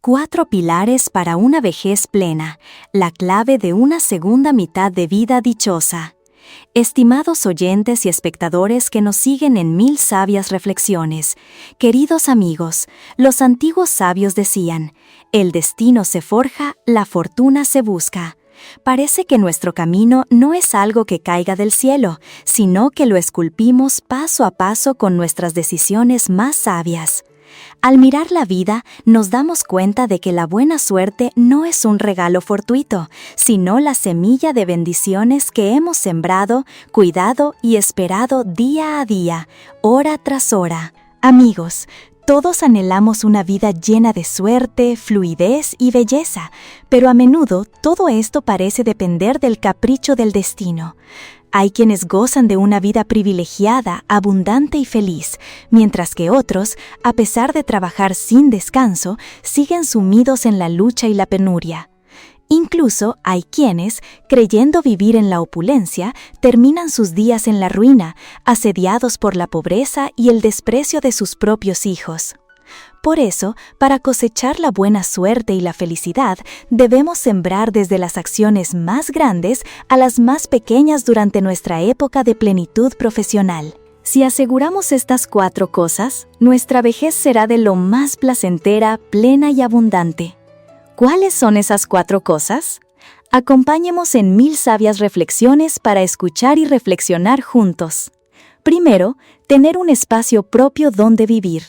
4 pilares para una vejez plena, la clave de una segunda mitad de vida dichosa. Estimados oyentes y espectadores que nos siguen en 1000 sabias reflexiones, queridos amigos, los antiguos sabios decían, el destino se forja, la fortuna se busca. Parece que nuestro camino no es algo que caiga del cielo, sino que lo esculpimos paso a paso con nuestras decisiones más sabias. Al mirar la vida, nos damos cuenta de que la buena suerte no es un regalo fortuito, sino la semilla de bendiciones que hemos sembrado, cuidado y esperado día a día, hora tras hora. Amigos, todos anhelamos una vida llena de suerte, fluidez y belleza, pero a menudo todo esto parece depender del capricho del destino. Hay quienes gozan de una vida privilegiada, abundante y feliz, mientras que otros, a pesar de trabajar sin descanso, siguen sumidos en la lucha y la penuria. Incluso hay quienes, creyendo vivir en la opulencia, terminan sus días en la ruina, asediados por la pobreza y el desprecio de sus propios hijos. Por eso, para cosechar la buena suerte y la felicidad, debemos sembrar desde las acciones más grandes a las más pequeñas durante nuestra época de plenitud profesional. Si aseguramos estas 4 cosas, nuestra vejez será de lo más placentera, plena y abundante. ¿Cuáles son esas 4 cosas? Acompáñemos en 1000 sabias reflexiones para escuchar y reflexionar juntos. Primero, tener un espacio propio donde vivir.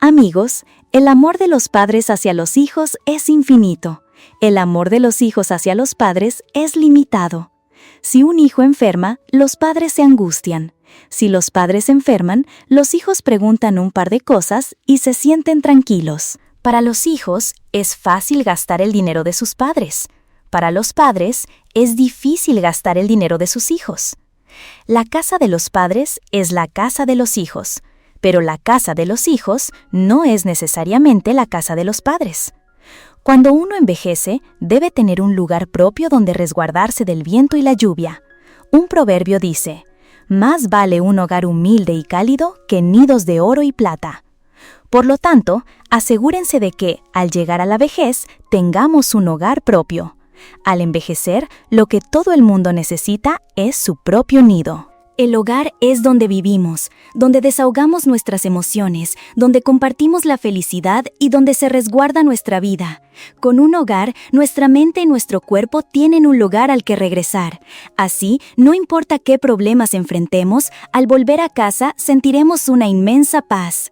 Amigos, el amor de los padres hacia los hijos es infinito. El amor de los hijos hacia los padres es limitado. Si un hijo enferma, los padres se angustian. Si los padres enferman, los hijos preguntan un par de cosas y se sienten tranquilos. Para los hijos, es fácil gastar el dinero de sus padres. Para los padres, es difícil gastar el dinero de sus hijos. La casa de los padres es la casa de los hijos. Pero la casa de los hijos no es necesariamente la casa de los padres. Cuando uno envejece, debe tener un lugar propio donde resguardarse del viento y la lluvia. Un proverbio dice, «Más vale un hogar humilde y cálido que nidos de oro y plata». Por lo tanto, asegúrense de que, al llegar a la vejez, tengamos un hogar propio. Al envejecer, lo que todo el mundo necesita es su propio nido. El hogar es donde vivimos, donde desahogamos nuestras emociones, donde compartimos la felicidad y donde se resguarda nuestra vida. Con un hogar, nuestra mente y nuestro cuerpo tienen un lugar al que regresar. Así, no importa qué problemas enfrentemos, al volver a casa sentiremos una inmensa paz.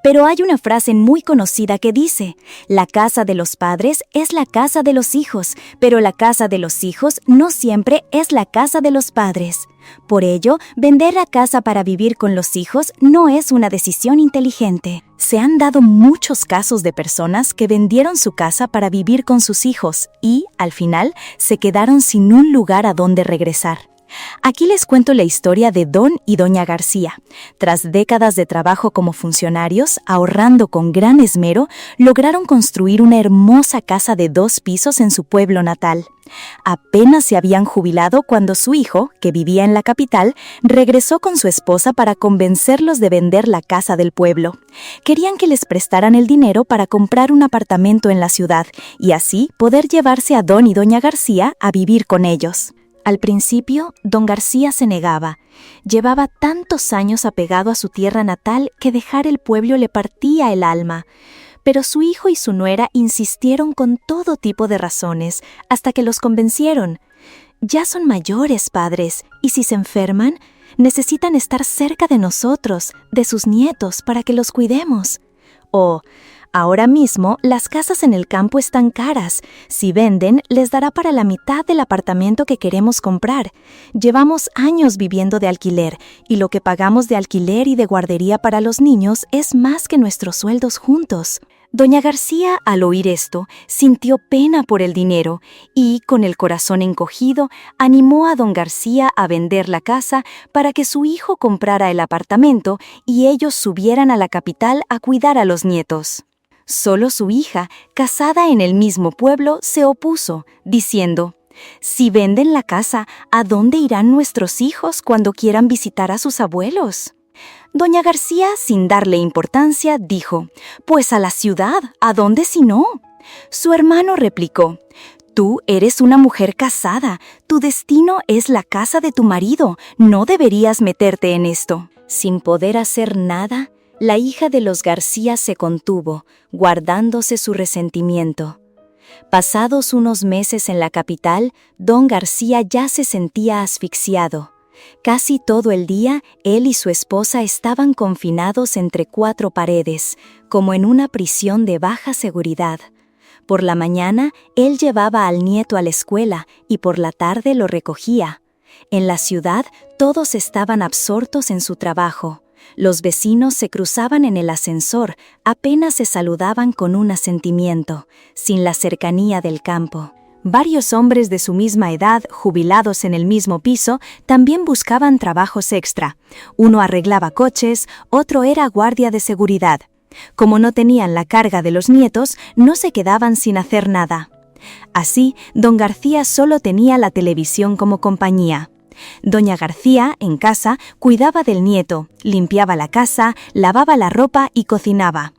Pero hay una frase muy conocida que dice, la casa de los padres es la casa de los hijos, pero la casa de los hijos no siempre es la casa de los padres. Por ello, vender la casa para vivir con los hijos no es una decisión inteligente. Se han dado muchos casos de personas que vendieron su casa para vivir con sus hijos y, al final, se quedaron sin un lugar a donde regresar. Aquí les cuento la historia de Don y Doña García. Tras décadas de trabajo como funcionarios, ahorrando con gran esmero, lograron construir una hermosa casa de 2 pisos en su pueblo natal. Apenas se habían jubilado cuando su hijo, que vivía en la capital, regresó con su esposa para convencerlos de vender la casa del pueblo. Querían que les prestaran el dinero para comprar un apartamento en la ciudad y así poder llevarse a Don y Doña García a vivir con ellos. Al principio, don García se negaba. Llevaba tantos años apegado a su tierra natal que dejar el pueblo le partía el alma. Pero su hijo y su nuera insistieron con todo tipo de razones, hasta que los convencieron. Ya son mayores, padres, y si se enferman, necesitan estar cerca de nosotros, de sus nietos, para que los cuidemos. Ahora mismo, las casas en el campo están caras. Si venden, les dará para la mitad del apartamento que queremos comprar. Llevamos años viviendo de alquiler, y lo que pagamos de alquiler y de guardería para los niños es más que nuestros sueldos juntos. Doña García, al oír esto, sintió pena por el dinero y, con el corazón encogido, animó a don García a vender la casa para que su hijo comprara el apartamento y ellos subieran a la capital a cuidar a los nietos. Solo su hija, casada en el mismo pueblo, se opuso, diciendo, «Si venden la casa, ¿a dónde irán nuestros hijos cuando quieran visitar a sus abuelos?» Doña García, sin darle importancia, dijo, «Pues a la ciudad, ¿a dónde si no?». Su hermano replicó: «Tú eres una mujer casada, tu destino es la casa de tu marido, no deberías meterte en esto». Sin poder hacer nada, la hija de los García se contuvo, guardándose su resentimiento. Pasados unos meses en la capital, don García ya se sentía asfixiado. Casi todo el día, él y su esposa estaban confinados entre 4 paredes, como en una prisión de baja seguridad. Por la mañana, él llevaba al nieto a la escuela y por la tarde lo recogía. En la ciudad, todos estaban absortos en su trabajo. Los vecinos se cruzaban en el ascensor, apenas se saludaban con un asentimiento, sin la cercanía del campo. Varios hombres de su misma edad, jubilados en el mismo piso, también buscaban trabajos extra. Uno arreglaba coches, otro era guardia de seguridad. Como no tenían la carga de los nietos, no se quedaban sin hacer nada. Así, don García solo tenía la televisión como compañía. Doña García, en casa, cuidaba del nieto, limpiaba la casa, lavaba la ropa y cocinaba.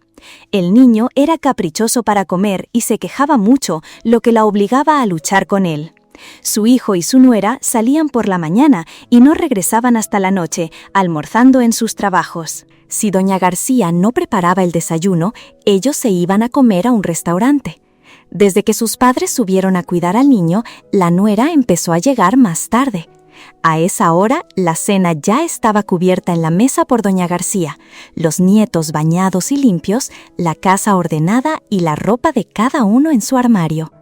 El niño era caprichoso para comer y se quejaba mucho, lo que la obligaba a luchar con él. Su hijo y su nuera salían por la mañana y no regresaban hasta la noche, almorzando en sus trabajos. Si doña García no preparaba el desayuno, ellos se iban a comer a un restaurante. Desde que sus padres subieron a cuidar al niño, la nuera empezó a llegar más tarde. A esa hora, la cena ya estaba cubierta en la mesa por doña García, los nietos bañados y limpios, la casa ordenada y la ropa de cada uno en su armario.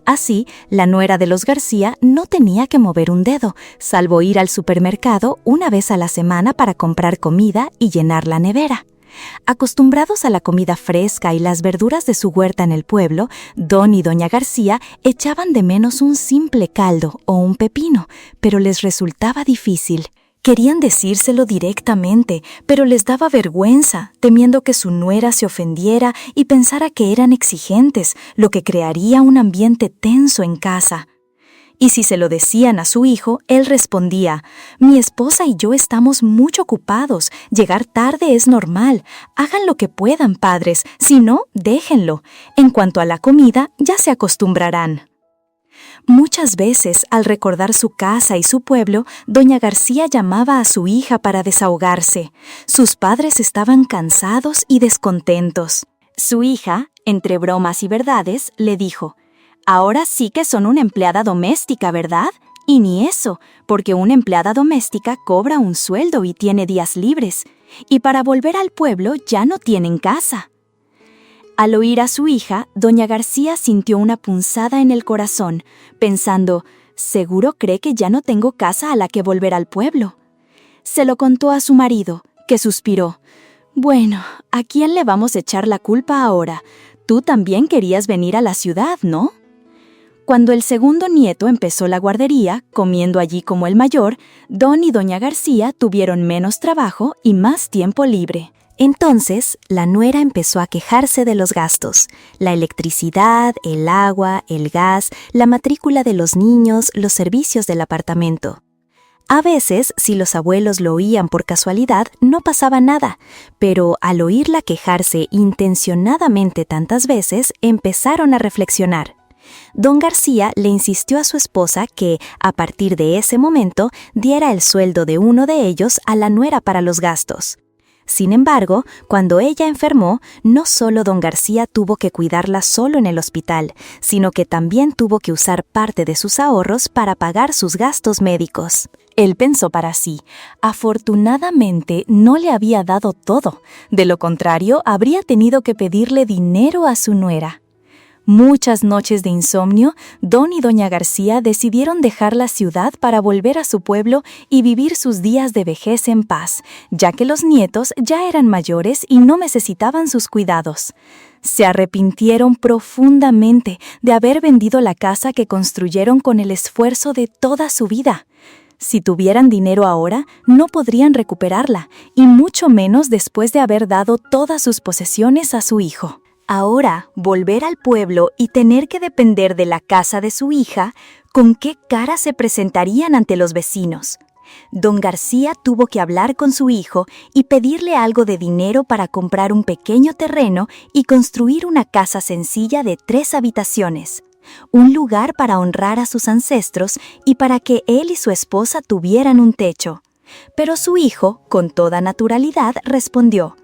Así, la nuera de los García no tenía que mover un dedo, salvo ir al supermercado una vez a la semana para comprar comida y llenar la nevera. Acostumbrados a la comida fresca y las verduras de su huerta en el pueblo, don y doña García echaban de menos un simple caldo o un pepino, pero les resultaba difícil. Querían decírselo directamente, pero les daba vergüenza, temiendo que su nuera se ofendiera y pensara que eran exigentes, lo que crearía un ambiente tenso en casa. Y si se lo decían a su hijo, él respondía: «Mi esposa y yo estamos muy ocupados, llegar tarde es normal, hagan lo que puedan, padres, si no, déjenlo. En cuanto a la comida, ya se acostumbrarán». Muchas veces, al recordar su casa y su pueblo, doña García llamaba a su hija para desahogarse. Sus padres estaban cansados y descontentos. Su hija, entre bromas y verdades, le dijo: «Ahora sí que son una empleada doméstica, ¿verdad? Y ni eso, porque una empleada doméstica cobra un sueldo y tiene días libres. Y para volver al pueblo ya no tienen casa». Al oír a su hija, doña García sintió una punzada en el corazón, pensando: «Seguro cree que ya no tengo casa a la que volver al pueblo». Se lo contó a su marido, que suspiró: «Bueno, ¿a quién le vamos a echar la culpa ahora? Tú también querías venir a la ciudad, ¿no?». Cuando el segundo nieto empezó la guardería, comiendo allí como el mayor, don y doña García tuvieron menos trabajo y más tiempo libre. Entonces, la nuera empezó a quejarse de los gastos: la electricidad, el agua, el gas, la matrícula de los niños, los servicios del apartamento. A veces, si los abuelos lo oían por casualidad, no pasaba nada, pero al oírla quejarse intencionadamente tantas veces, empezaron a reflexionar. Don García le insistió a su esposa que, a partir de ese momento, diera el sueldo de uno de ellos a la nuera para los gastos. Sin embargo, cuando ella enfermó, no solo don García tuvo que cuidarla solo en el hospital, sino que también tuvo que usar parte de sus ahorros para pagar sus gastos médicos. Él pensó para sí: afortunadamente no le había dado todo, de lo contrario habría tenido que pedirle dinero a su nuera. Muchas noches de insomnio, don y doña García decidieron dejar la ciudad para volver a su pueblo y vivir sus días de vejez en paz, ya que los nietos ya eran mayores y no necesitaban sus cuidados. Se arrepintieron profundamente de haber vendido la casa que construyeron con el esfuerzo de toda su vida. Si tuvieran dinero ahora, no podrían recuperarla, y mucho menos después de haber dado todas sus posesiones a su hijo. Ahora, volver al pueblo y tener que depender de la casa de su hija, ¿con qué cara se presentarían ante los vecinos? Don García tuvo que hablar con su hijo y pedirle algo de dinero para comprar un pequeño terreno y construir una casa sencilla de 3 habitaciones, un lugar para honrar a sus ancestros y para que él y su esposa tuvieran un techo. Pero su hijo, con toda naturalidad, respondió: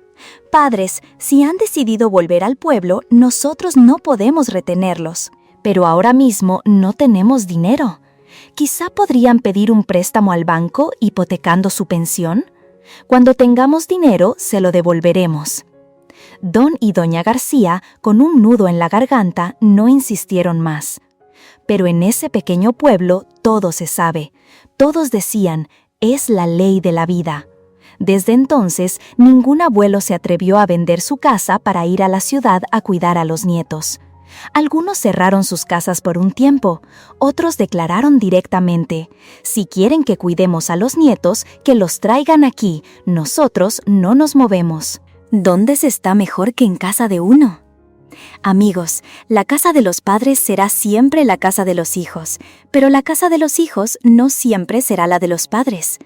«Padres, si han decidido volver al pueblo, nosotros no podemos retenerlos. Pero ahora mismo no tenemos dinero. Quizá podrían pedir un préstamo al banco hipotecando su pensión. Cuando tengamos dinero, se lo devolveremos». Don y doña García, con un nudo en la garganta, no insistieron más. Pero en ese pequeño pueblo todo se sabe. Todos decían: «Es la ley de la vida». Desde entonces, ningún abuelo se atrevió a vender su casa para ir a la ciudad a cuidar a los nietos. Algunos cerraron sus casas por un tiempo, otros declararon directamente: «Si quieren que cuidemos a los nietos, que los traigan aquí, nosotros no nos movemos». ¿Dónde se está mejor que en casa de uno? Amigos, la casa de los padres será siempre la casa de los hijos, pero la casa de los hijos no siempre será la de los padres.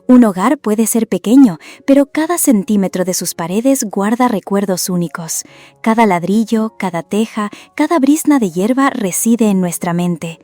Un hogar puede ser pequeño, pero cada centímetro de sus paredes guarda recuerdos únicos. Cada ladrillo, cada teja, cada brizna de hierba reside en nuestra mente.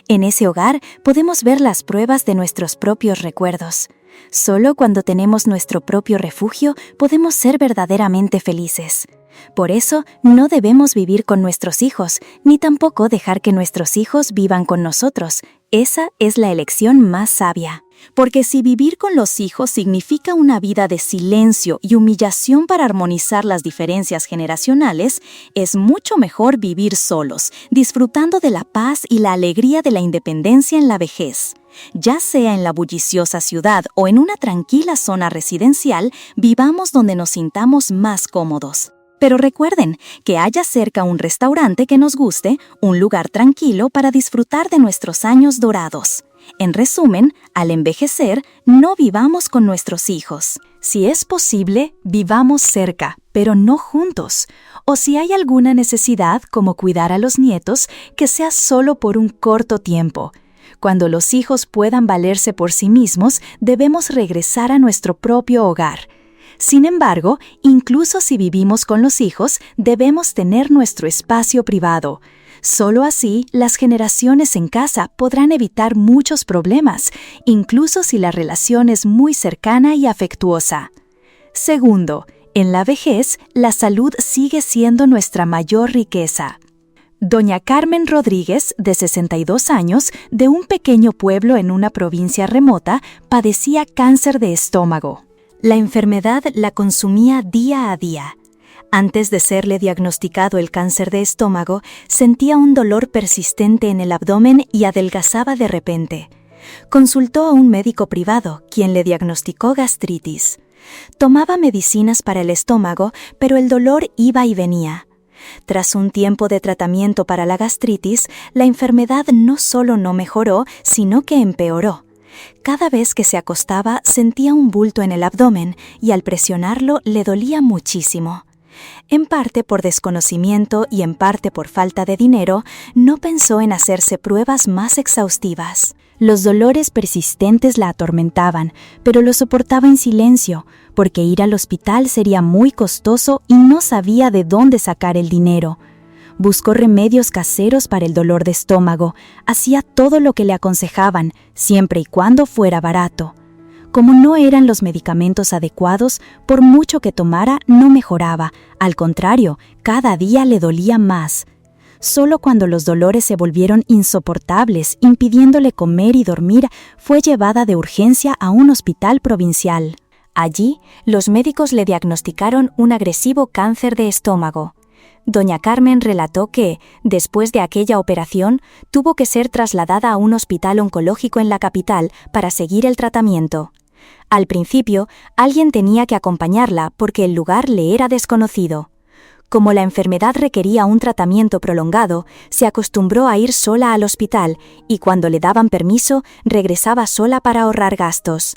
En ese hogar podemos ver las pruebas de nuestros propios recuerdos. Solo cuando tenemos nuestro propio refugio podemos ser verdaderamente felices. Por eso, no debemos vivir con nuestros hijos, ni tampoco dejar que nuestros hijos vivan con nosotros. Esa es la elección más sabia. Porque si vivir con los hijos significa una vida de silencio y humillación para armonizar las diferencias generacionales, es mucho mejor vivir solos, disfrutando de la paz y la alegría de la independencia en la vejez. Ya sea en la bulliciosa ciudad o en una tranquila zona residencial, vivamos donde nos sintamos más cómodos. Pero recuerden que haya cerca un restaurante que nos guste, un lugar tranquilo para disfrutar de nuestros años dorados. En resumen, al envejecer, no vivamos con nuestros hijos. Si es posible, vivamos cerca, pero no juntos. O si hay alguna necesidad, como cuidar a los nietos, que sea solo por un corto tiempo. Cuando los hijos puedan valerse por sí mismos, debemos regresar a nuestro propio hogar. Sin embargo, incluso si vivimos con los hijos, debemos tener nuestro espacio privado. Solo así, las generaciones en casa podrán evitar muchos problemas, incluso si la relación es muy cercana y afectuosa. Segundo, en la vejez, la salud sigue siendo nuestra mayor riqueza. Doña Carmen Rodríguez, de 62 años, de un pequeño pueblo en una provincia remota, padecía cáncer de estómago. La enfermedad la consumía día a día. Antes de serle diagnosticado el cáncer de estómago, sentía un dolor persistente en el abdomen y adelgazaba de repente. Consultó a un médico privado, quien le diagnosticó gastritis. Tomaba medicinas para el estómago, pero el dolor iba y venía. Tras un tiempo de tratamiento para la gastritis, la enfermedad no solo no mejoró, sino que empeoró. Cada vez que se acostaba sentía un bulto en el abdomen y al presionarlo le dolía muchísimo. En parte por desconocimiento y en parte por falta de dinero, no pensó en hacerse pruebas más exhaustivas. Los dolores persistentes la atormentaban, pero lo soportaba en silencio, porque ir al hospital sería muy costoso y no sabía de dónde sacar el dinero. Buscó remedios caseros para el dolor de estómago, hacía todo lo que le aconsejaban, siempre y cuando fuera barato. Como no eran los medicamentos adecuados, por mucho que tomara no mejoraba, al contrario, cada día le dolía más. Solo cuando los dolores se volvieron insoportables, impidiéndole comer y dormir, fue llevada de urgencia a un hospital provincial. Allí, los médicos le diagnosticaron un agresivo cáncer de estómago. Doña Carmen relató que, después de aquella operación, tuvo que ser trasladada a un hospital oncológico en la capital para seguir el tratamiento. Al principio, alguien tenía que acompañarla porque el lugar le era desconocido. Como la enfermedad requería un tratamiento prolongado, se acostumbró a ir sola al hospital y cuando le daban permiso, regresaba sola para ahorrar gastos.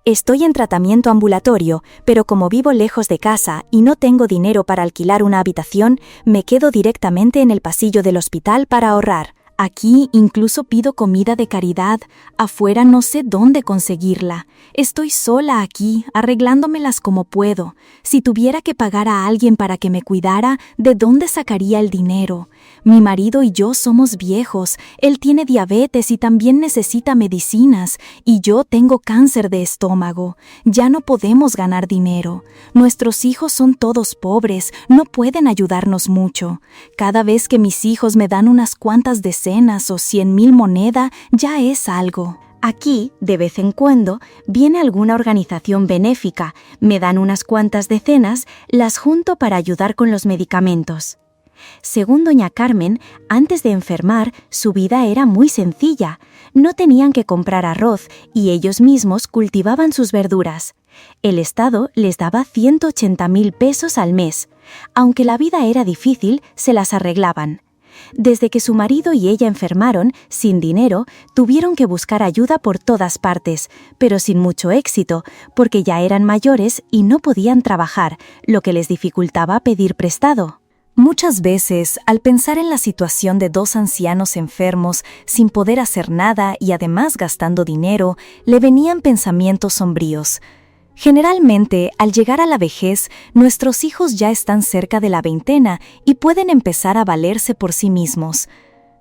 Estoy en tratamiento ambulatorio, pero como vivo lejos de casa y no tengo dinero para alquilar una habitación, me quedo directamente en el pasillo del hospital para ahorrar, Aquí incluso pido comida de caridad. Afuera no sé dónde conseguirla. Estoy sola aquí, arreglándomelas como puedo. Si tuviera que pagar a alguien para que me cuidara, ¿de dónde sacaría el dinero? Mi marido y yo somos viejos. Él tiene diabetes y también necesita medicinas. Y yo tengo cáncer de estómago. Ya no podemos ganar dinero. Nuestros hijos son todos pobres. No pueden ayudarnos mucho. Cada vez que mis hijos me dan unas cuantas decenas o 100,000 monedas, ya es algo. Aquí, de vez en cuando, viene alguna organización benéfica, me dan unas cuantas decenas, las junto para ayudar con los medicamentos. Según doña Carmen, antes de enfermar, su vida era muy sencilla. No tenían que comprar arroz y ellos mismos cultivaban sus verduras. El Estado les daba 180,000 pesos al mes. Aunque la vida era difícil, se las arreglaban. Desde que su marido y ella enfermaron, sin dinero, tuvieron que buscar ayuda por todas partes, pero sin mucho éxito, porque ya eran mayores y no podían trabajar, lo que les dificultaba pedir prestado. Muchas veces, al pensar en la situación de dos ancianos enfermos, sin poder hacer nada y además gastando dinero, le venían pensamientos sombríos. Generalmente, al llegar a la vejez, nuestros hijos ya están cerca de la veintena y pueden empezar a valerse por sí mismos.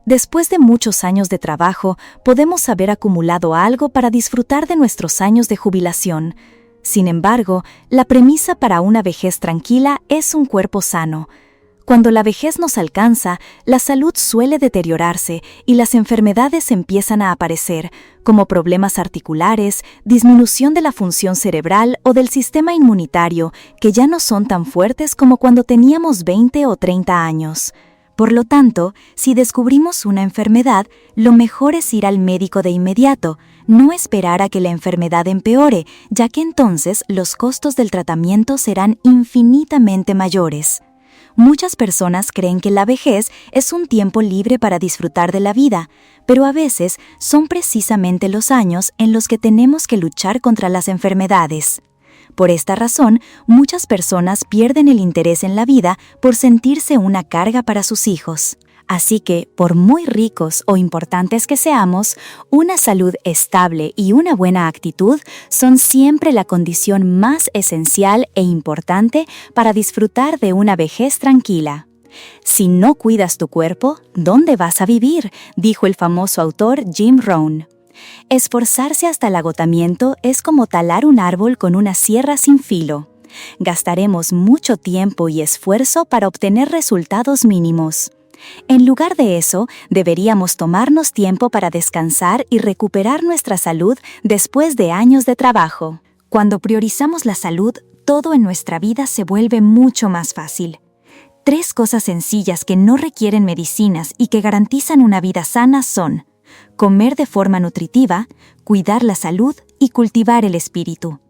Después de muchos años de trabajo, podemos haber acumulado algo para disfrutar de nuestros años de jubilación. Sin embargo, la premisa para una vejez tranquila es un cuerpo sano. Cuando la vejez nos alcanza, la salud suele deteriorarse y las enfermedades empiezan a aparecer, como problemas articulares, disminución de la función cerebral o del sistema inmunitario, que ya no son tan fuertes como cuando teníamos 20 o 30 años. Por lo tanto, si descubrimos una enfermedad, lo mejor es ir al médico de inmediato, no esperar a que la enfermedad empeore, ya que entonces los costos del tratamiento serán infinitamente mayores. Muchas personas creen que la vejez es un tiempo libre para disfrutar de la vida, pero a veces son precisamente los años en los que tenemos que luchar contra las enfermedades. Por esta razón, muchas personas pierden el interés en la vida por sentirse una carga para sus hijos. Así que, por muy ricos o importantes que seamos, una salud estable y una buena actitud son siempre la condición más esencial e importante para disfrutar de una vejez tranquila. Si no cuidas tu cuerpo, ¿dónde vas a vivir?, dijo el famoso autor Jim Rohn. Esforzarse hasta el agotamiento es como talar un árbol con una sierra sin filo. Gastaremos mucho tiempo y esfuerzo para obtener resultados mínimos. En lugar de eso, deberíamos tomarnos tiempo para descansar y recuperar nuestra salud después de años de trabajo. Cuando priorizamos la salud, todo en nuestra vida se vuelve mucho más fácil. 3 cosas sencillas que no requieren medicinas y que garantizan una vida sana son: comer de forma nutritiva, cuidar la salud y cultivar el espíritu.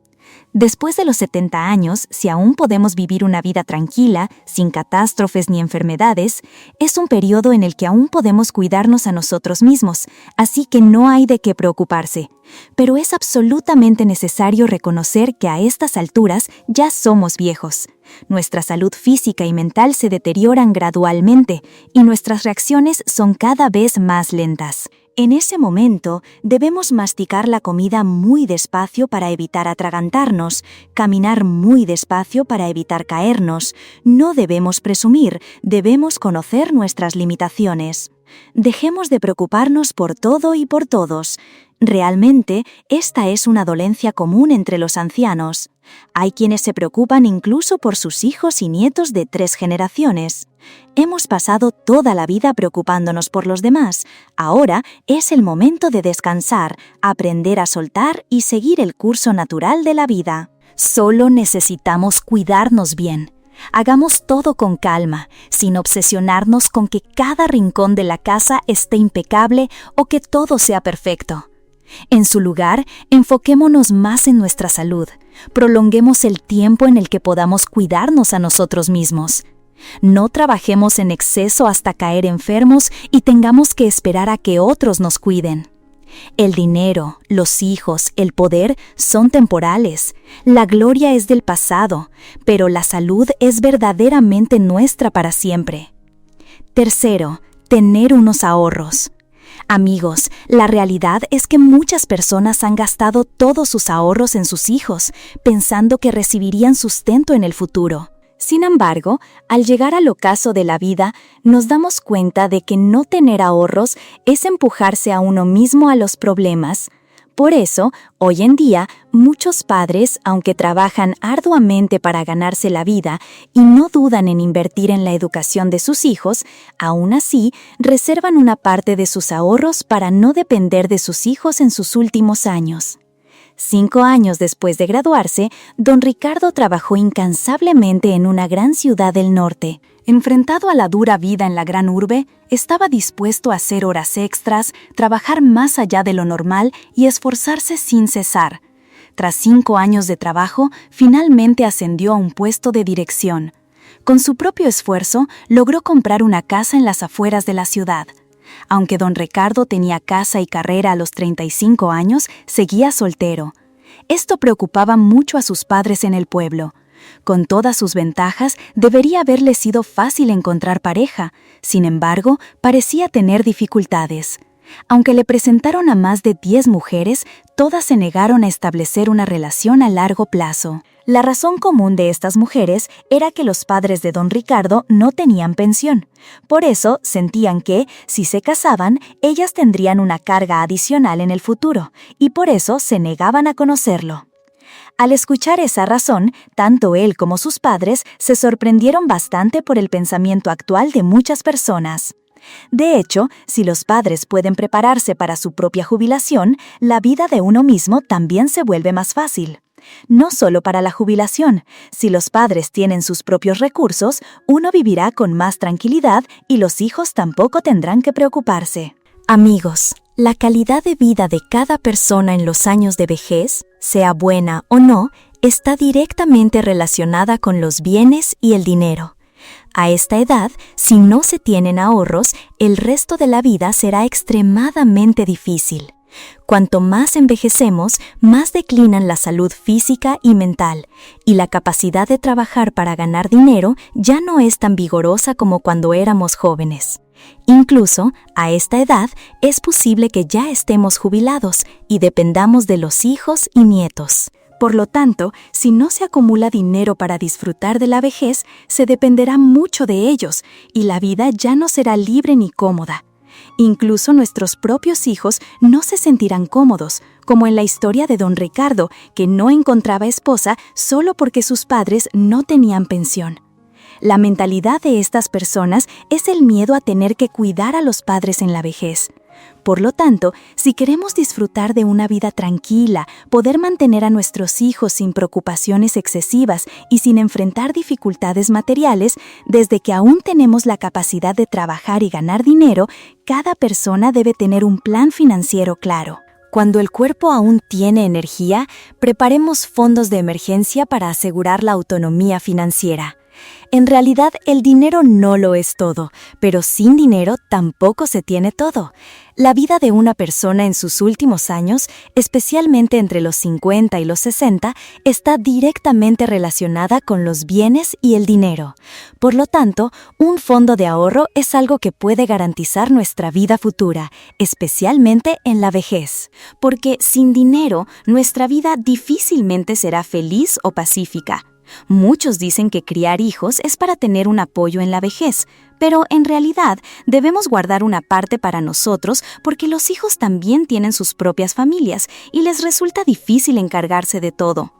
Después de los 70 años, si aún podemos vivir una vida tranquila, sin catástrofes ni enfermedades, es un periodo en el que aún podemos cuidarnos a nosotros mismos, así que no hay de qué preocuparse. Pero es absolutamente necesario reconocer que a estas alturas ya somos viejos. Nuestra salud física y mental se deterioran gradualmente y nuestras reacciones son cada vez más lentas. En ese momento, debemos masticar la comida muy despacio para evitar atragantarnos, caminar muy despacio para evitar caernos. No debemos presumir, debemos conocer nuestras limitaciones. Dejemos de preocuparnos por todo y por todos. Realmente, esta es una dolencia común entre los ancianos. Hay quienes se preocupan incluso por sus hijos y nietos de 3 generaciones. Hemos pasado toda la vida preocupándonos por los demás. Ahora es el momento de descansar, aprender a soltar y seguir el curso natural de la vida. Solo necesitamos cuidarnos bien. Hagamos todo con calma, sin obsesionarnos con que cada rincón de la casa esté impecable o que todo sea perfecto. En su lugar, enfoquémonos más en nuestra salud. Prolonguemos el tiempo en el que podamos cuidarnos a nosotros mismos. No trabajemos en exceso hasta caer enfermos y tengamos que esperar a que otros nos cuiden. El dinero, los hijos, el poder son temporales. La gloria es del pasado, pero la salud es verdaderamente nuestra para siempre. Tercero, tener unos ahorros. Amigos, la realidad es que muchas personas han gastado todos sus ahorros en sus hijos, pensando que recibirían sustento en el futuro. Sin embargo, al llegar al ocaso de la vida, nos damos cuenta de que no tener ahorros es empujarse a uno mismo a los problemas. Por eso, hoy en día, muchos padres, aunque trabajan arduamente para ganarse la vida y no dudan en invertir en la educación de sus hijos, aún así, reservan una parte de sus ahorros para no depender de sus hijos en sus últimos años. 5 años después de graduarse, don Ricardo trabajó incansablemente en una gran ciudad del norte. Enfrentado a la dura vida en la gran urbe, estaba dispuesto a hacer horas extras, trabajar más allá de lo normal y esforzarse sin cesar. Tras 5 años de trabajo, finalmente ascendió a un puesto de dirección. Con su propio esfuerzo, logró comprar una casa en las afueras de la ciudad. Aunque don Ricardo tenía casa y carrera a los 35 años, seguía soltero. Esto preocupaba mucho a sus padres en el pueblo. Con todas sus ventajas, debería haberle sido fácil encontrar pareja. Sin embargo, parecía tener dificultades. Aunque le presentaron a más de 10 mujeres, todas se negaron a establecer una relación a largo plazo. La razón común de estas mujeres era que los padres de don Ricardo no tenían pensión. Por eso sentían que, si se casaban, ellas tendrían una carga adicional en el futuro, y por eso se negaban a conocerlo. Al escuchar esa razón, tanto él como sus padres se sorprendieron bastante por el pensamiento actual de muchas personas. De hecho, si los padres pueden prepararse para su propia jubilación, la vida de uno mismo también se vuelve más fácil. No solo para la jubilación, si los padres tienen sus propios recursos, uno vivirá con más tranquilidad y los hijos tampoco tendrán que preocuparse. Amigos, la calidad de vida de cada persona en los años de vejez, sea buena o no, está directamente relacionada con los bienes y el dinero. A esta edad, si no se tienen ahorros, el resto de la vida será extremadamente difícil. Cuanto más envejecemos, más declinan la salud física y mental, y la capacidad de trabajar para ganar dinero ya no es tan vigorosa como cuando éramos jóvenes. Incluso, a esta edad, es posible que ya estemos jubilados y dependamos de los hijos y nietos. Por lo tanto, si no se acumula dinero para disfrutar de la vejez, se dependerá mucho de ellos, y la vida ya no será libre ni cómoda. Incluso nuestros propios hijos no se sentirán cómodos, como en la historia de don Ricardo, que no encontraba esposa solo porque sus padres no tenían pensión. La mentalidad de estas personas es el miedo a tener que cuidar a los padres en la vejez. Por lo tanto, si queremos disfrutar de una vida tranquila, poder mantener a nuestros hijos sin preocupaciones excesivas y sin enfrentar dificultades materiales, desde que aún tenemos la capacidad de trabajar y ganar dinero, cada persona debe tener un plan financiero claro. Cuando el cuerpo aún tiene energía, preparemos fondos de emergencia para asegurar la autonomía financiera. En realidad, el dinero no lo es todo, pero sin dinero tampoco se tiene todo. La vida de una persona en sus últimos años, especialmente entre los 50 y los 60, está directamente relacionada con los bienes y el dinero. Por lo tanto, un fondo de ahorro es algo que puede garantizar nuestra vida futura, especialmente en la vejez. Porque sin dinero, nuestra vida difícilmente será feliz o pacífica. Muchos dicen que criar hijos es para tener un apoyo en la vejez, pero en realidad debemos guardar una parte para nosotros porque los hijos también tienen sus propias familias y les resulta difícil encargarse de todo.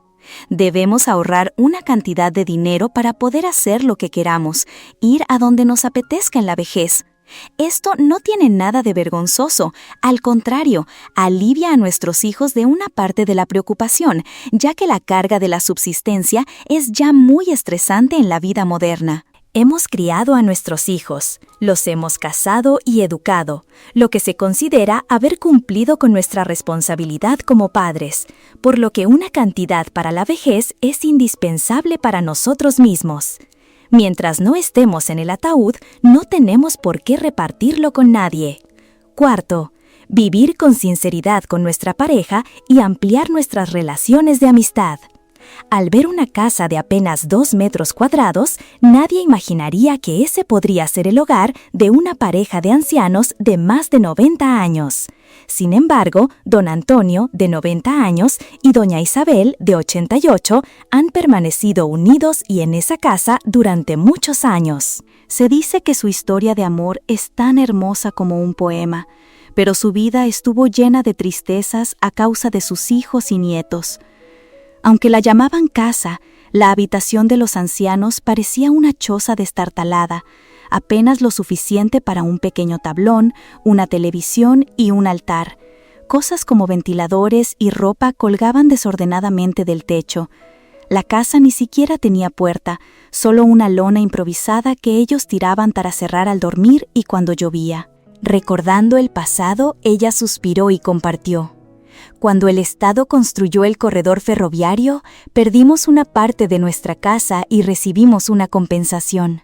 Debemos ahorrar una cantidad de dinero para poder hacer lo que queramos, ir a donde nos apetezca en la vejez. Esto no tiene nada de vergonzoso, al contrario, alivia a nuestros hijos de una parte de la preocupación, ya que la carga de la subsistencia es ya muy estresante en la vida moderna. Hemos criado a nuestros hijos, los hemos casado y educado, lo que se considera haber cumplido con nuestra responsabilidad como padres, por lo que una cantidad para la vejez es indispensable para nosotros mismos. Mientras no estemos en el ataúd, no tenemos por qué repartirlo con nadie. Cuarto, vivir con sinceridad con nuestra pareja y ampliar nuestras relaciones de amistad. Al ver una casa de apenas 2 metros cuadrados, nadie imaginaría que ese podría ser el hogar de una pareja de ancianos de más de 90 años. Sin embargo, don Antonio, de 90 años, y doña Isabel, de 88, han permanecido unidos y en esa casa durante muchos años. Se dice que su historia de amor es tan hermosa como un poema, pero su vida estuvo llena de tristezas a causa de sus hijos y nietos. Aunque la llamaban casa, la habitación de los ancianos parecía una choza destartalada, apenas lo suficiente para un pequeño tablón, una televisión y un altar. Cosas como ventiladores y ropa colgaban desordenadamente del techo. La casa ni siquiera tenía puerta, solo una lona improvisada que ellos tiraban para cerrar al dormir y cuando llovía. Recordando el pasado, ella suspiró y compartió. Cuando el Estado construyó el corredor ferroviario, perdimos una parte de nuestra casa y recibimos una compensación.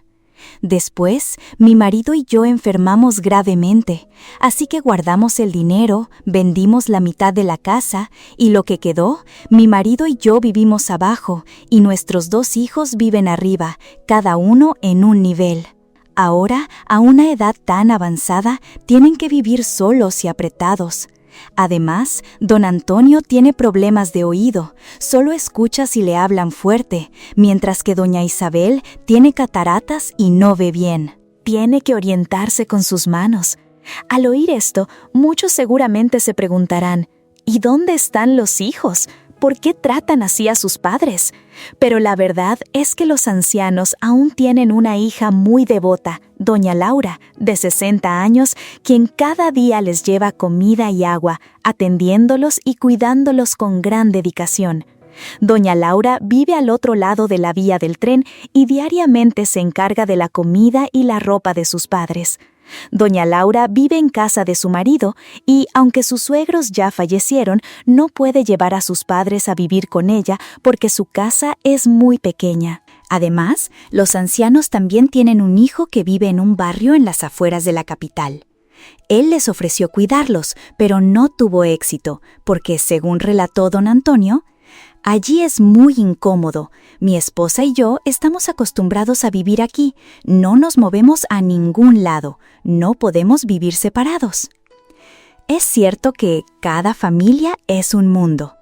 Después, mi marido y yo enfermamos gravemente, así que guardamos el dinero, vendimos la mitad de la casa y lo que quedó, mi marido y yo vivimos abajo y nuestros 2 hijos viven arriba, cada uno en un nivel. Ahora, a una edad tan avanzada, tienen que vivir solos y apretados. Además, don Antonio tiene problemas de oído, solo escucha si le hablan fuerte, mientras que doña Isabel tiene cataratas y no ve bien. Tiene que orientarse con sus manos. Al oír esto, muchos seguramente se preguntarán, ¿y dónde están los hijos? ¿Por qué tratan así a sus padres? Pero la verdad es que los ancianos aún tienen una hija muy devota, doña Laura, de 60 años, quien cada día les lleva comida y agua, atendiéndolos y cuidándolos con gran dedicación. Doña Laura vive al otro lado de la vía del tren y diariamente se encarga de la comida y la ropa de sus padres. Doña Laura vive en casa de su marido y, aunque sus suegros ya fallecieron, no puede llevar a sus padres a vivir con ella porque su casa es muy pequeña. Además, los ancianos también tienen un hijo que vive en un barrio en las afueras de la capital. Él les ofreció cuidarlos, pero no tuvo éxito, porque, según relató don Antonio, allí es muy incómodo. Mi esposa y yo estamos acostumbrados a vivir aquí. No nos movemos a ningún lado. No podemos vivir separados. Es cierto que cada familia es un mundo.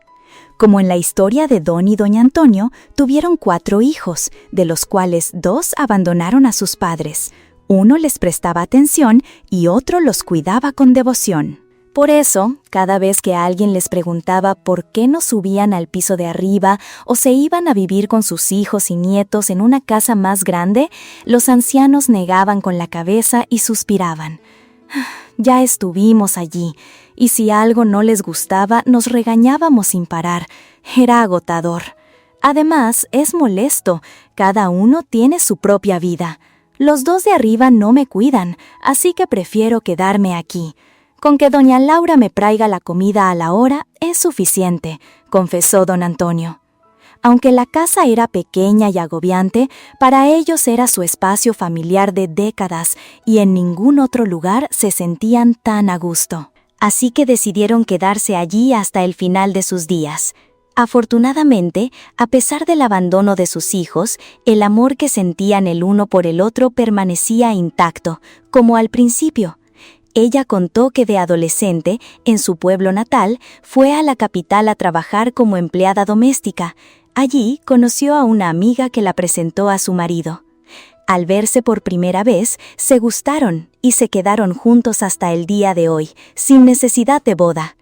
Como en la historia de don y doña Antonio, tuvieron 4 hijos, de los cuales 2 abandonaron a sus padres. Uno les prestaba atención y otro los cuidaba con devoción. Por eso, cada vez que alguien les preguntaba por qué no subían al piso de arriba o se iban a vivir con sus hijos y nietos en una casa más grande, los ancianos negaban con la cabeza y suspiraban. Ya estuvimos allí, y si algo no les gustaba, nos regañábamos sin parar. Era agotador. Además, es molesto. Cada uno tiene su propia vida. Los 2 de arriba no me cuidan, así que prefiero quedarme aquí. Con que doña Laura me traiga la comida a la hora es suficiente, confesó don Antonio. Aunque la casa era pequeña y agobiante, para ellos era su espacio familiar de décadas y en ningún otro lugar se sentían tan a gusto. Así que decidieron quedarse allí hasta el final de sus días. Afortunadamente, a pesar del abandono de sus hijos, el amor que sentían el uno por el otro permanecía intacto, como al principio. Ella contó que de adolescente, en su pueblo natal, fue a la capital a trabajar como empleada doméstica. Allí conoció a una amiga que la presentó a su marido. Al verse por primera vez, se gustaron y se quedaron juntos hasta el día de hoy, sin necesidad de boda.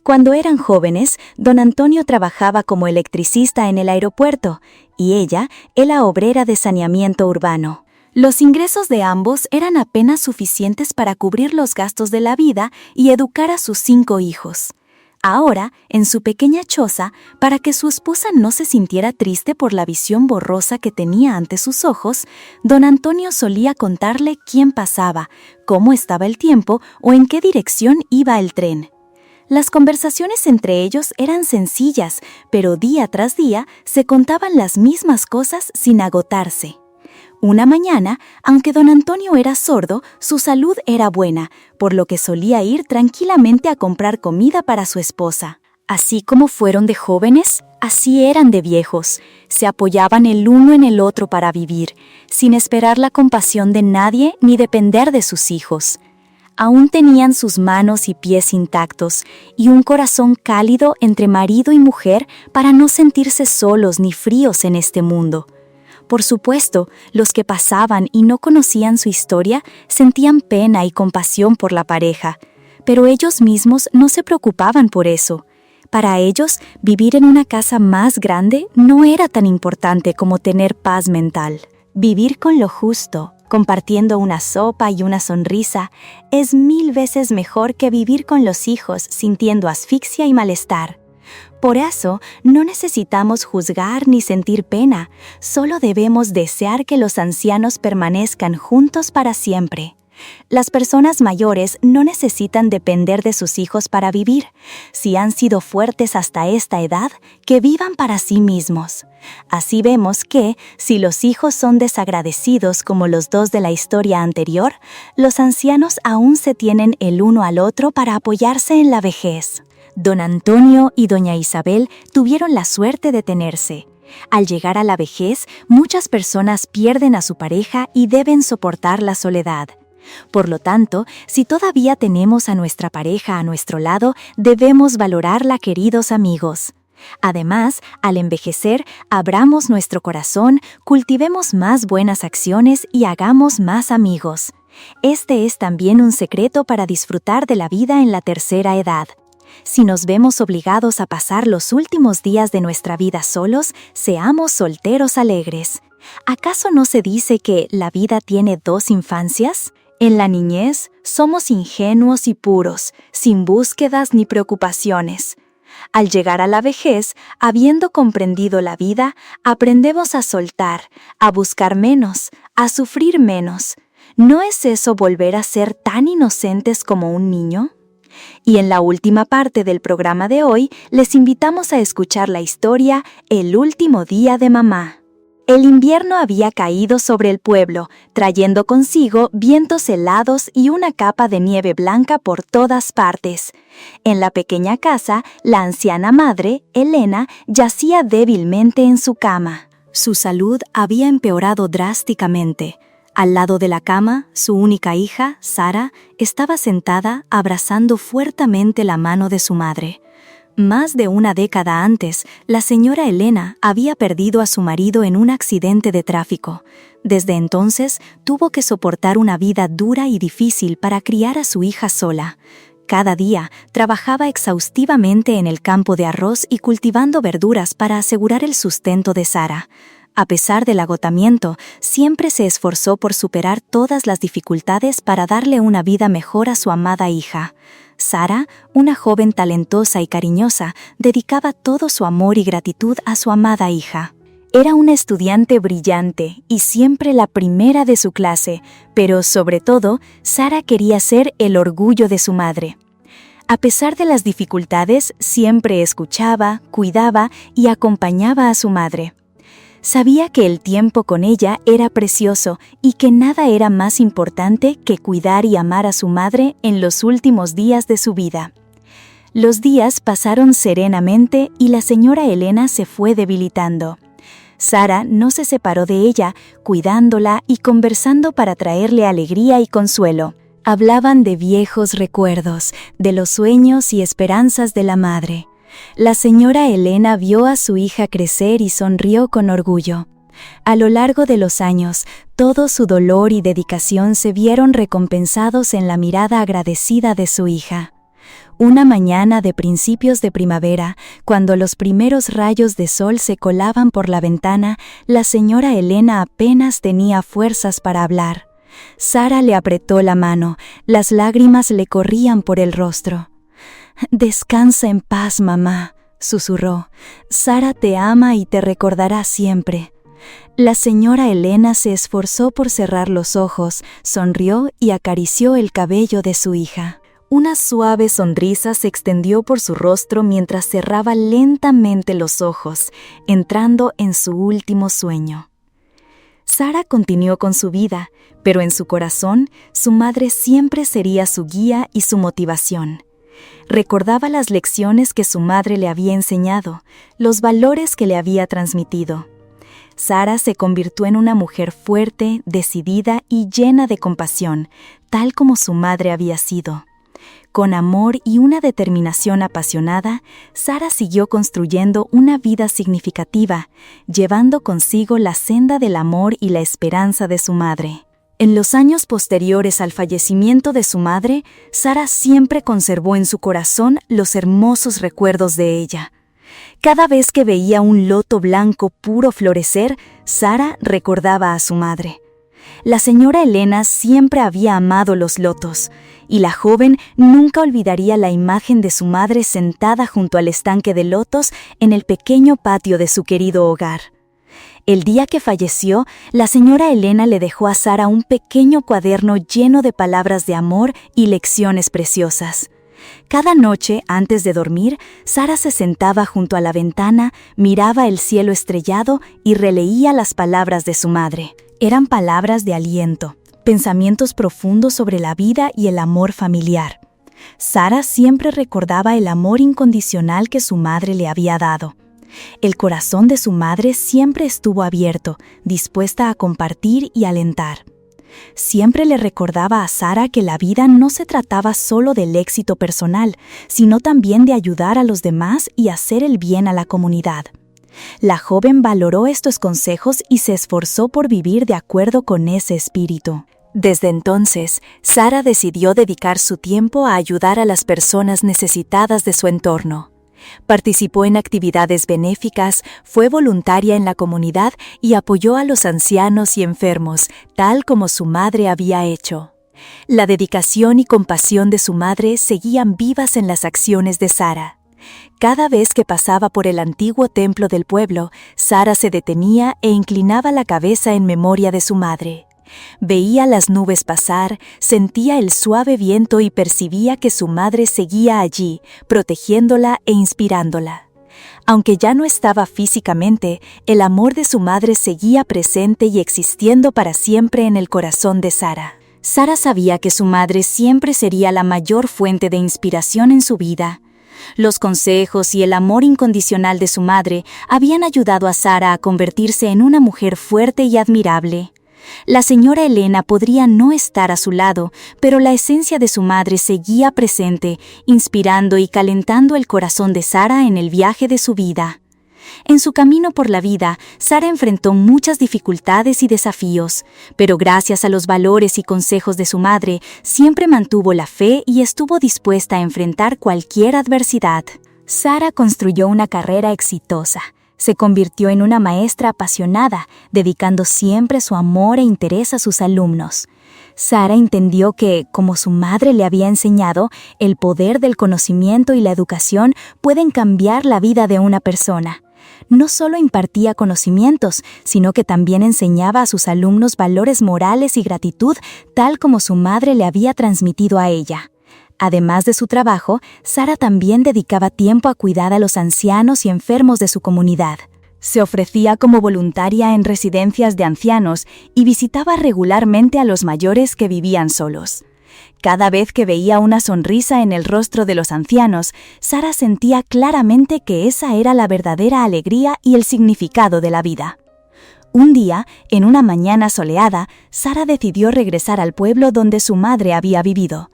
Cuando eran jóvenes, don Antonio trabajaba como electricista en el aeropuerto y ella era obrera de saneamiento urbano. Los ingresos de ambos eran apenas suficientes para cubrir los gastos de la vida y educar a sus 5 hijos. Ahora, en su pequeña choza, para que su esposa no se sintiera triste por la visión borrosa que tenía ante sus ojos, don Antonio solía contarle quién pasaba, cómo estaba el tiempo o en qué dirección iba el tren. Las conversaciones entre ellos eran sencillas, pero día tras día se contaban las mismas cosas sin agotarse. Una mañana, aunque don Antonio era sordo, su salud era buena, por lo que solía ir tranquilamente a comprar comida para su esposa. Así como fueron de jóvenes, así eran de viejos. Se apoyaban el uno en el otro para vivir, sin esperar la compasión de nadie ni depender de sus hijos. Aún tenían sus manos y pies intactos y un corazón cálido entre marido y mujer para no sentirse solos ni fríos en este mundo. Por supuesto, los que pasaban y no conocían su historia sentían pena y compasión por la pareja, pero ellos mismos no se preocupaban por eso. Para ellos, vivir en una casa más grande no era tan importante como tener paz mental. Vivir con lo justo, compartiendo una sopa y una sonrisa, es 1000 veces mejor que vivir con los hijos sintiendo asfixia y malestar. Por eso, no necesitamos juzgar ni sentir pena, solo debemos desear que los ancianos permanezcan juntos para siempre. Las personas mayores no necesitan depender de sus hijos para vivir. Si han sido fuertes hasta esta edad, que vivan para sí mismos. Así vemos que, si los hijos son desagradecidos como los dos de la historia anterior, los ancianos aún se tienen el uno al otro para apoyarse en la vejez. Don Antonio y doña Isabel tuvieron la suerte de tenerse. Al llegar a la vejez, muchas personas pierden a su pareja y deben soportar la soledad. Por lo tanto, si todavía tenemos a nuestra pareja a nuestro lado, debemos valorarla, queridos amigos. Además, al envejecer, abramos nuestro corazón, cultivemos más buenas acciones y hagamos más amigos. Este es también un secreto para disfrutar de la vida en la tercera edad. Si nos vemos obligados a pasar los últimos días de nuestra vida solos, seamos solteros alegres. ¿Acaso no se dice que la vida tiene 2 infancias? En la niñez somos ingenuos y puros, sin búsquedas ni preocupaciones. Al llegar a la vejez, habiendo comprendido la vida, aprendemos a soltar, a buscar menos, a sufrir menos. ¿No es eso volver a ser tan inocentes como un niño? Y en la última parte del programa de hoy, les invitamos a escuchar la historia El último día de mamá. El invierno había caído sobre el pueblo, trayendo consigo vientos helados y una capa de nieve blanca por todas partes. En la pequeña casa, la anciana madre, Elena, yacía débilmente en su cama. Su salud había empeorado drásticamente. Al lado de la cama, su única hija, Sara, estaba sentada abrazando fuertemente la mano de su madre. Más de una década antes, la señora Elena había perdido a su marido en un accidente de tráfico. Desde entonces, tuvo que soportar una vida dura y difícil para criar a su hija sola. Cada día, trabajaba exhaustivamente en el campo de arroz y cultivando verduras para asegurar el sustento de Sara. A pesar del agotamiento, siempre se esforzó por superar todas las dificultades para darle una vida mejor a su amada hija. Sara, una joven talentosa y cariñosa, dedicaba todo su amor y gratitud a su amada hija. Era una estudiante brillante y siempre la primera de su clase, pero sobre todo, Sara quería ser el orgullo de su madre. A pesar de las dificultades, siempre escuchaba, cuidaba y acompañaba a su madre. Sabía que el tiempo con ella era precioso y que nada era más importante que cuidar y amar a su madre en los últimos días de su vida. Los días pasaron serenamente y la señora Elena se fue debilitando. Sara no se separó de ella, cuidándola y conversando para traerle alegría y consuelo. Hablaban de viejos recuerdos, de los sueños y esperanzas de la madre. La señora Elena vio a su hija crecer y sonrió con orgullo. A lo largo de los años, todo su dolor y dedicación se vieron recompensados en la mirada agradecida de su hija. Una mañana de principios de primavera, cuando los primeros rayos de sol se colaban por la ventana, la señora Elena apenas tenía fuerzas para hablar. Sara le apretó la mano, las lágrimas le corrían por el rostro. «Descansa en paz, mamá», susurró. «Sara te ama y te recordará siempre». La señora Elena se esforzó por cerrar los ojos, sonrió y acarició el cabello de su hija. Una suave sonrisa se extendió por su rostro mientras cerraba lentamente los ojos, entrando en su último sueño. Sara continuó con su vida, pero en su corazón, su madre siempre sería su guía y su motivación. Recordaba las lecciones que su madre le había enseñado, los valores que le había transmitido. Sara se convirtió en una mujer fuerte, decidida y llena de compasión, tal como su madre había sido. Con amor y una determinación apasionada, Sara siguió construyendo una vida significativa, llevando consigo la senda del amor y la esperanza de su madre. En los años posteriores al fallecimiento de su madre, Sara siempre conservó en su corazón los hermosos recuerdos de ella. Cada vez que veía un loto blanco puro florecer, Sara recordaba a su madre. La señora Elena siempre había amado los lotos, y la joven nunca olvidaría la imagen de su madre sentada junto al estanque de lotos en el pequeño patio de su querido hogar. El día que falleció, la señora Elena le dejó a Sara un pequeño cuaderno lleno de palabras de amor y lecciones preciosas. Cada noche, antes de dormir, Sara se sentaba junto a la ventana, miraba el cielo estrellado y releía las palabras de su madre. Eran palabras de aliento, pensamientos profundos sobre la vida y el amor familiar. Sara siempre recordaba el amor incondicional que su madre le había dado. El corazón de su madre siempre estuvo abierto, dispuesta a compartir y alentar. Siempre le recordaba a Sara que la vida no se trataba solo del éxito personal, sino también de ayudar a los demás y hacer el bien a la comunidad. La joven valoró estos consejos y se esforzó por vivir de acuerdo con ese espíritu. Desde entonces, Sara decidió dedicar su tiempo a ayudar a las personas necesitadas de su entorno. Participó en actividades benéficas, fue voluntaria en la comunidad y apoyó a los ancianos y enfermos, tal como su madre había hecho. La dedicación y compasión de su madre seguían vivas en las acciones de Sara. Cada vez que pasaba por el antiguo templo del pueblo, Sara se detenía e inclinaba la cabeza en memoria de su madre. Veía las nubes pasar, sentía el suave viento y percibía que su madre seguía allí, protegiéndola e inspirándola. Aunque ya no estaba físicamente, el amor de su madre seguía presente y existiendo para siempre en el corazón de Sara. Sara sabía que su madre siempre sería la mayor fuente de inspiración en su vida. Los consejos y el amor incondicional de su madre habían ayudado a Sara a convertirse en una mujer fuerte y admirable. La señora Elena podría no estar a su lado, pero la esencia de su madre seguía presente, inspirando y calentando el corazón de Sara en el viaje de su vida. En su camino por la vida, Sara enfrentó muchas dificultades y desafíos, pero gracias a los valores y consejos de su madre, siempre mantuvo la fe y estuvo dispuesta a enfrentar cualquier adversidad. Sara construyó una carrera exitosa. Se convirtió en una maestra apasionada, dedicando siempre su amor e interés a sus alumnos. Sara entendió que, como su madre le había enseñado, el poder del conocimiento y la educación pueden cambiar la vida de una persona. No solo impartía conocimientos, sino que también enseñaba a sus alumnos valores morales y gratitud, tal como su madre le había transmitido a ella. Además de su trabajo, Sara también dedicaba tiempo a cuidar a los ancianos y enfermos de su comunidad. Se ofrecía como voluntaria en residencias de ancianos y visitaba regularmente a los mayores que vivían solos. Cada vez que veía una sonrisa en el rostro de los ancianos, Sara sentía claramente que esa era la verdadera alegría y el significado de la vida. Un día, en una mañana soleada, Sara decidió regresar al pueblo donde su madre había vivido.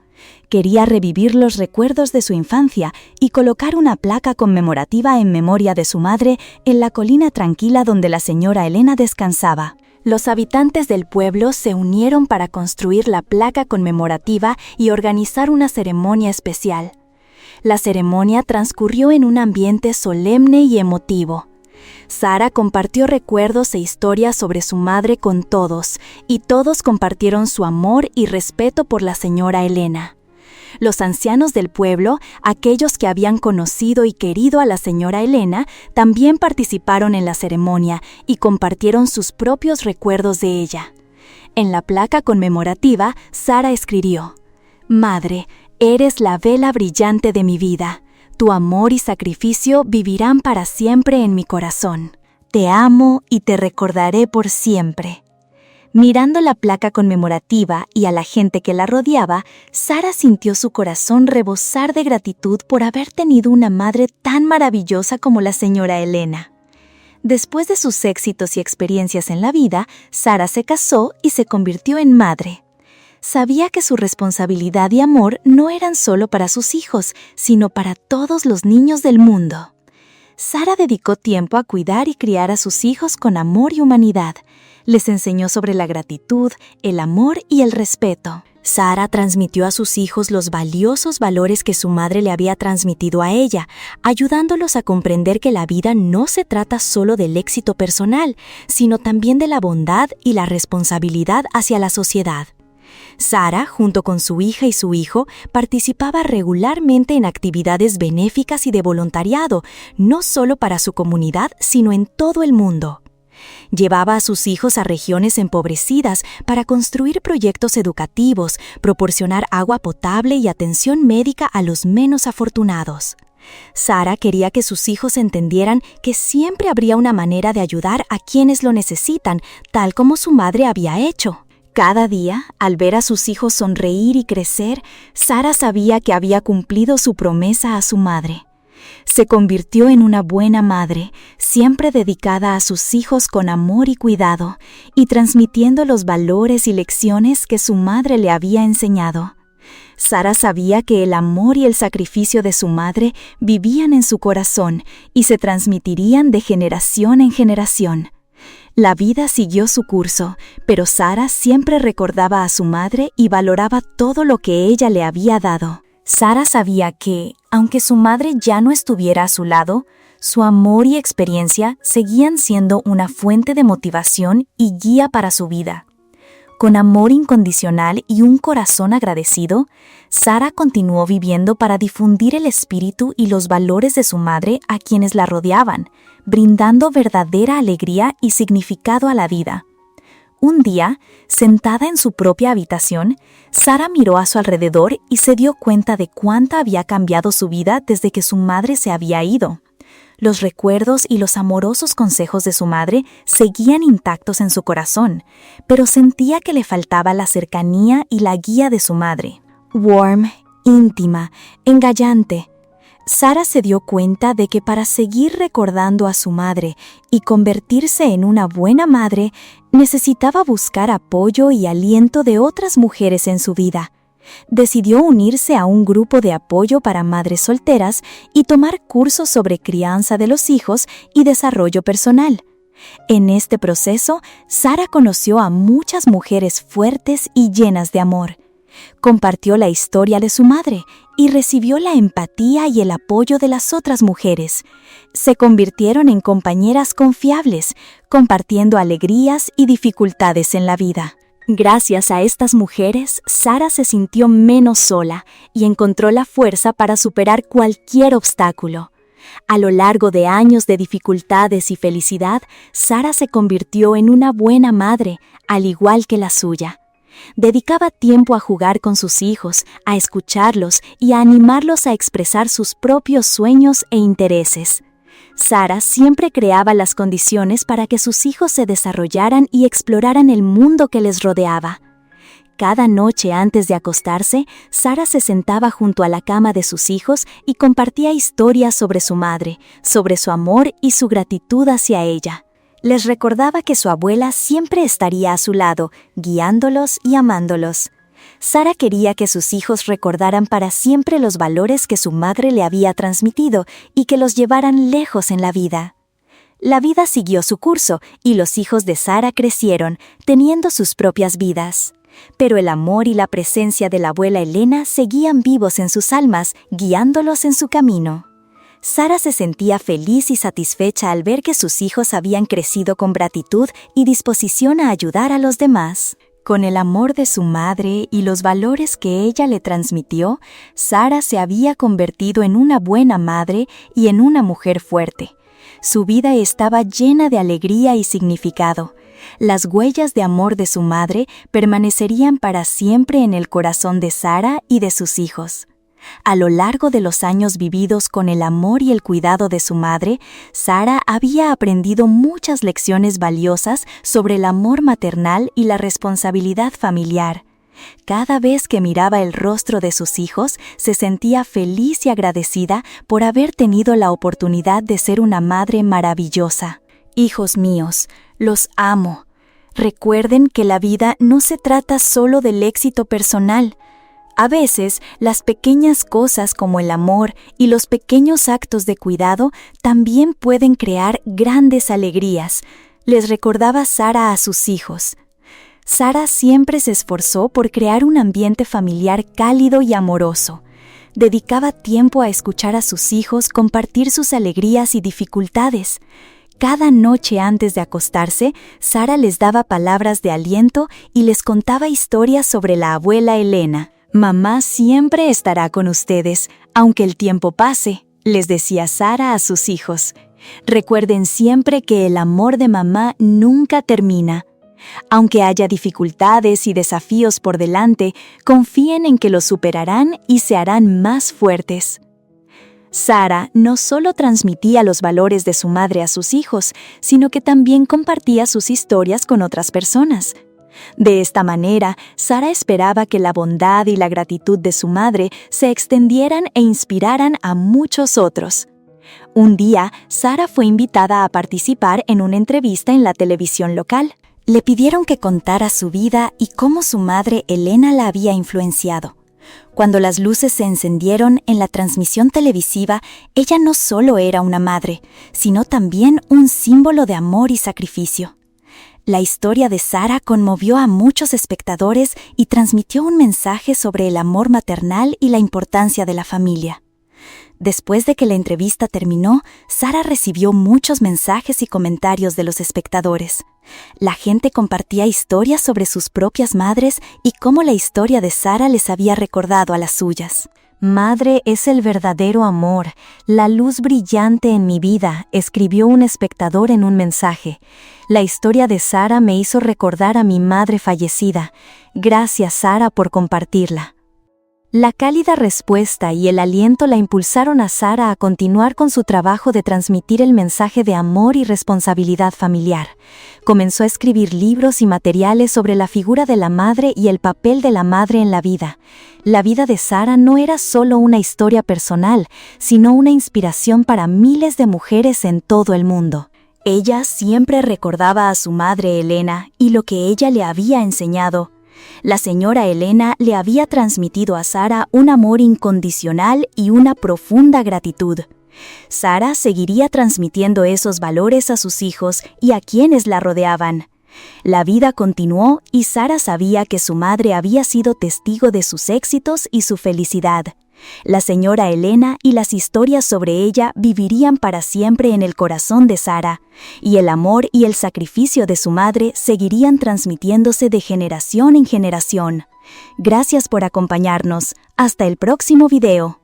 Quería revivir los recuerdos de su infancia y colocar una placa conmemorativa en memoria de su madre en la colina tranquila donde la señora Elena descansaba. Los habitantes del pueblo se unieron para construir la placa conmemorativa y organizar una ceremonia especial. La ceremonia transcurrió en un ambiente solemne y emotivo. Sara compartió recuerdos e historias sobre su madre con todos, y todos compartieron su amor y respeto por la señora Elena. Los ancianos del pueblo, aquellos que habían conocido y querido a la señora Elena, también participaron en la ceremonia y compartieron sus propios recuerdos de ella. En la placa conmemorativa, Sara escribió: «Madre, eres la vela brillante de mi vida. Tu amor y sacrificio vivirán para siempre en mi corazón. Te amo y te recordaré por siempre. Mirando la placa conmemorativa y a la gente que la rodeaba, Sara sintió su corazón rebosar de gratitud por haber tenido una madre tan maravillosa como la señora Elena. Después de sus éxitos y experiencias en la vida, Sara se casó y se convirtió en madre. Sabía que su responsabilidad y amor no eran solo para sus hijos, sino para todos los niños del mundo. Sara dedicó tiempo a cuidar y criar a sus hijos con amor y humanidad. Les enseñó sobre la gratitud, el amor y el respeto. Sara transmitió a sus hijos los valiosos valores que su madre le había transmitido a ella, ayudándolos a comprender que la vida no se trata solo del éxito personal, sino también de la bondad y la responsabilidad hacia la sociedad. Sara, junto con su hija y su hijo, participaba regularmente en actividades benéficas y de voluntariado, no solo para su comunidad, sino en todo el mundo. Llevaba a sus hijos a regiones empobrecidas para construir proyectos educativos, proporcionar agua potable y atención médica a los menos afortunados. Sara quería que sus hijos entendieran que siempre habría una manera de ayudar a quienes lo necesitan, tal como su madre había hecho. Cada día, al ver a sus hijos sonreír y crecer, Sara sabía que había cumplido su promesa a su madre. Se convirtió en una buena madre, siempre dedicada a sus hijos con amor y cuidado, y transmitiendo los valores y lecciones que su madre le había enseñado. Sara sabía que el amor y el sacrificio de su madre vivían en su corazón y se transmitirían de generación en generación. La vida siguió su curso, pero Sara siempre recordaba a su madre y valoraba todo lo que ella le había dado. Sara sabía que, aunque su madre ya no estuviera a su lado, su amor y experiencia seguían siendo una fuente de motivación y guía para su vida. Con amor incondicional y un corazón agradecido, Sara continuó viviendo para difundir el espíritu y los valores de su madre a quienes la rodeaban, brindando verdadera alegría y significado a la vida. Un día, sentada en su propia habitación, Sara miró a su alrededor y se dio cuenta de cuánta había cambiado su vida desde que su madre se había ido. Los recuerdos y los amorosos consejos de su madre seguían intactos en su corazón, pero sentía que le faltaba la cercanía y la guía de su madre. Warm, íntima, engallante. Sara se dio cuenta de que para seguir recordando a su madre y convertirse en una buena madre, necesitaba buscar apoyo y aliento de otras mujeres en su vida. Decidió unirse a un grupo de apoyo para madres solteras y tomar cursos sobre crianza de los hijos y desarrollo personal. En este proceso, Sara conoció a muchas mujeres fuertes y llenas de amor. Compartió la historia de su madre y recibió la empatía y el apoyo de las otras mujeres. Se convirtieron en compañeras confiables, compartiendo alegrías y dificultades en la vida. Gracias a estas mujeres, Sara se sintió menos sola y encontró la fuerza para superar cualquier obstáculo. A lo largo de años de dificultades y felicidad, Sara se convirtió en una buena madre, al igual que la suya. Dedicaba tiempo a jugar con sus hijos, a escucharlos y a animarlos a expresar sus propios sueños e intereses. Sara siempre creaba las condiciones para que sus hijos se desarrollaran y exploraran el mundo que les rodeaba. Cada noche antes de acostarse, Sara se sentaba junto a la cama de sus hijos y compartía historias sobre su madre, sobre su amor y su gratitud hacia ella. Les recordaba que su abuela siempre estaría a su lado, guiándolos y amándolos. Sara quería que sus hijos recordaran para siempre los valores que su madre le había transmitido y que los llevaran lejos en la vida. La vida siguió su curso y los hijos de Sara crecieron, teniendo sus propias vidas. Pero el amor y la presencia de la abuela Elena seguían vivos en sus almas, guiándolos en su camino. Sara se sentía feliz y satisfecha al ver que sus hijos habían crecido con gratitud y disposición a ayudar a los demás. Con el amor de su madre y los valores que ella le transmitió, Sara se había convertido en una buena madre y en una mujer fuerte. Su vida estaba llena de alegría y significado. Las huellas de amor de su madre permanecerían para siempre en el corazón de Sara y de sus hijos. A lo largo de los años vividos con el amor y el cuidado de su madre, Sara había aprendido muchas lecciones valiosas sobre el amor maternal y la responsabilidad familiar. Cada vez que miraba el rostro de sus hijos, se sentía feliz y agradecida por haber tenido la oportunidad de ser una madre maravillosa. Hijos míos, los amo. Recuerden que la vida no se trata solo del éxito personal. A veces, las pequeñas cosas como el amor y los pequeños actos de cuidado también pueden crear grandes alegrías, les recordaba Sara a sus hijos. Sara siempre se esforzó por crear un ambiente familiar cálido y amoroso. Dedicaba tiempo a escuchar a sus hijos compartir sus alegrías y dificultades. Cada noche antes de acostarse, Sara les daba palabras de aliento y les contaba historias sobre la abuela Elena. «Mamá siempre estará con ustedes, aunque el tiempo pase», les decía Sara a sus hijos. «Recuerden siempre que el amor de mamá nunca termina. Aunque haya dificultades y desafíos por delante, confíen en que los superarán y se harán más fuertes». Sara no solo transmitía los valores de su madre a sus hijos, sino que también compartía sus historias con otras personas. De esta manera, Sara esperaba que la bondad y la gratitud de su madre se extendieran e inspiraran a muchos otros. Un día, Sara fue invitada a participar en una entrevista en la televisión local. Le pidieron que contara su vida y cómo su madre Elena la había influenciado. Cuando las luces se encendieron en la transmisión televisiva, ella no solo era una madre, sino también un símbolo de amor y sacrificio. La historia de Sara conmovió a muchos espectadores y transmitió un mensaje sobre el amor maternal y la importancia de la familia. Después de que la entrevista terminó, Sara recibió muchos mensajes y comentarios de los espectadores. La gente compartía historias sobre sus propias madres y cómo la historia de Sara les había recordado a las suyas. «Madre es el verdadero amor, la luz brillante en mi vida», escribió un espectador en un mensaje. «La historia de Sara me hizo recordar a mi madre fallecida. Gracias, Sara, por compartirla». La cálida respuesta y el aliento la impulsaron a Sara a continuar con su trabajo de transmitir el mensaje de amor y responsabilidad familiar. Comenzó a escribir libros y materiales sobre la figura de la madre y el papel de la madre en la vida. La vida de Sara no era solo una historia personal, sino una inspiración para miles de mujeres en todo el mundo. Ella siempre recordaba a su madre Elena y lo que ella le había enseñado. La señora Elena le había transmitido a Sara un amor incondicional y una profunda gratitud. Sara seguiría transmitiendo esos valores a sus hijos y a quienes la rodeaban. La vida continuó y Sara sabía que su madre había sido testigo de sus éxitos y su felicidad. La señora Elena y las historias sobre ella vivirían para siempre en el corazón de Sara, y el amor y el sacrificio de su madre seguirían transmitiéndose de generación en generación. Gracias por acompañarnos. Hasta el próximo video.